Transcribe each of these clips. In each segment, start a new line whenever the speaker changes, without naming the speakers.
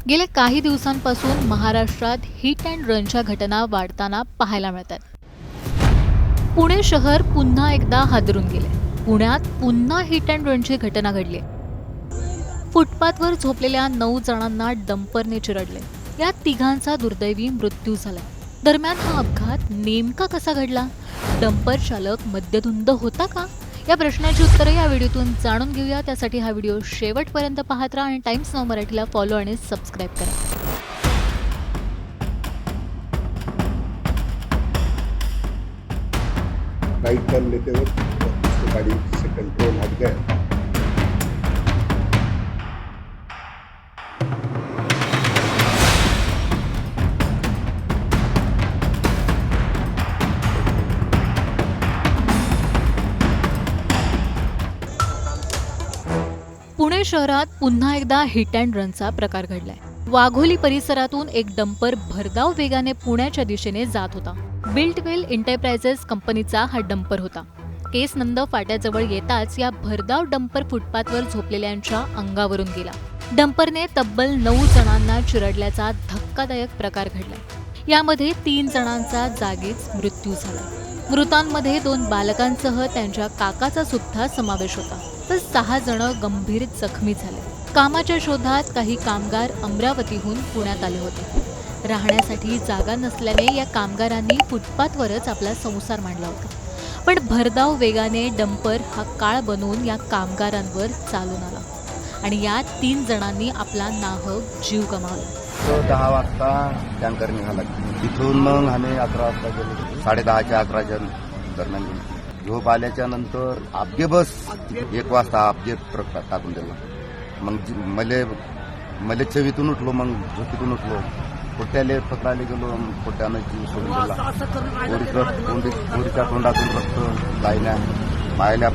गेल्या काही दिवसांपासून महाराष्ट्रात हिट अँड रनच्या घटना वाढताना पाहायला मिळतात. पुणे शहर पुन्हा एकदा हादरून गेले. पुण्यात पुन्हा हिट अँड रनची घटना घडली. फुटपाथवर झोपलेल्या 9 जणांना डंपरने चिरडले. या तिघांचा दुर्दैवी मृत्यू झाला. दरम्यान हा अपघात नेमका कसा घडला? डंपर चालक मद्यधुंद होता का? या प्रश्नाची उत्तरे या व्हिडिओतून जाणून घेऊया. त्यासाठी हा व्हिडिओ शेवटपर्यंत पाहत राहा आणि टाइम्स नाऊ मराठीला फॉलो आणि सबस्क्राईब करा.
राइट टर्न लेते वक्त उसको गाड़ी से कंट्रोल हट गया.
पुणे शहरात पुन्हा एकदा हिट अँड रनचा प्रकार घडलाय. वाघोली परिसरातून एक डंपर भरधाव वेगाने पुण्याच्या दिशेने जात होता. बिल्टवेल एंटरप्राइजेस कंपनीचा हा डंपर होता. केसनंद फाट्याजवळ येताच या भरधाव डंपर फुटपाथवर झोपलेल्यांच्या अंगावरून गेला. डंपरने तब्बल 9 जणांना चिरडल्याचा धक्कादायक प्रकार घडलाय. यामध्ये 3 जणांचा जागीच मृत्यू झाला. मृतांमध्ये 2 बालकांसह त्यांच्या काकाचा सुद्धा समावेश होता. तर 6 जण गंभीर जखमी झाले. कामाच्या शोधात काही कामगार अमरावतीहून पुण्यात आले होते. राहण्यासाठी जागा नसल्याने या कामगारांनी फुटपाथवरच आपला संसार मांडला होता. पण भरधाव वेगाने डंपर हा काळ बनवून या कामगारांवर चालून आला आणि या 3 जणांनी आपला नाहक जीव गमावला.
10 वाजता टँकर निघाला. तिथून मग आम्ही 11 वाजता गेलो. 10:30च्या 11च्या दरम्यान झोप आल्याच्या नंतर अपघे बस 1 वाजता अपघे ट्रक टाकून दिला. मग मले चवीतून उठलो. मग झोपेतून उठलो. पोट्याले पकडायला गेलो. पोट्यानं जीव सोडून दिला. पोरीच्या तोंडातून रक्त जायल्या. मायाला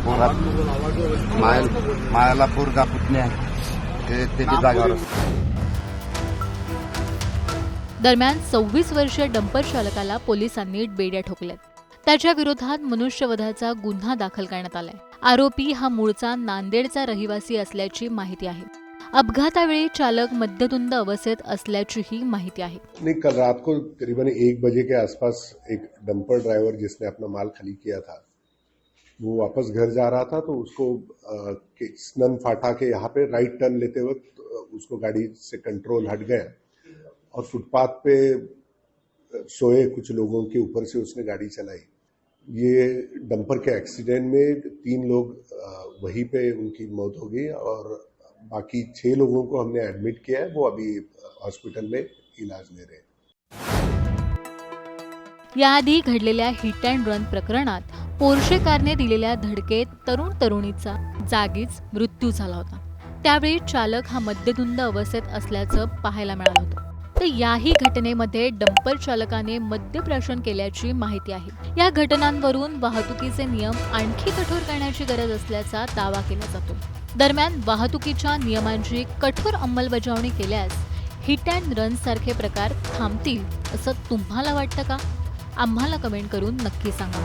पोरगा पुतण्या ते जागेवर.
दरम्यान 26 वर्षीय डंपर चालकाला पोलिसांनी बेड्या ठोकल्यात. त्याच्या विरोधात मनुष्यवधाचा गुन्हा दाखल करण्यात आलाय. आरोपी हा मूळचा नांदेडचा रहिवासी असल्याची माहिती आहे. अपघातावेळी चालक मद्यधुंद अवस्थेत असल्याचीही माहिती आहे.
नहीं, कल रात को करीबन 1 बजे के आसपास एक डंपर ड्राइवर जिसने अपना माल खाली किया था, वो वापस घर जा रहा था. तो उसको स्नन फाटा के यहाँ पे राइट टर्न लेते वक्त उसको गाड़ी से कंट्रोल हट गया और फुटपाथ पे सोए कुछ लोगों के ऊपर से उसने गाड़ी चलाई. ये डंपर के एक्सीडेंट में 3 लोग वहीं पे उनकी मौत हो गई और बाकी 6 लोगों को हमने एडमिट किया है. वो अभी हॉस्पिटल में इलाज ले रहे हैं.
याआधी घडलेल्या हिट अँड रन प्रकरणात पोर्शे कारने दिलेल्या धडकेत तरुणीचा जागीच मृत्यू झाला होता. त्यावेळी चालक हा मद्यधुंद अवस्थेत असल्याचं पाहायला मिळालं होतं. तर याही घटनेमध्ये डंपर चालकाने मद्यप्राशन केल्याची माहिती आहे. या घटनांवरून वाहतुकीचे नियम आणखी कठोर करण्याची गरज असल्याचा दावा केला जातो. दरम्यान वाहतुकीच्या नियमांची कठोर अंमलबजावणी केल्यास हिट अँड रन सारखे प्रकार थांबतील असं तुम्हाला वाटतं का? आम्हाला कमेंट करून नक्की सांगा.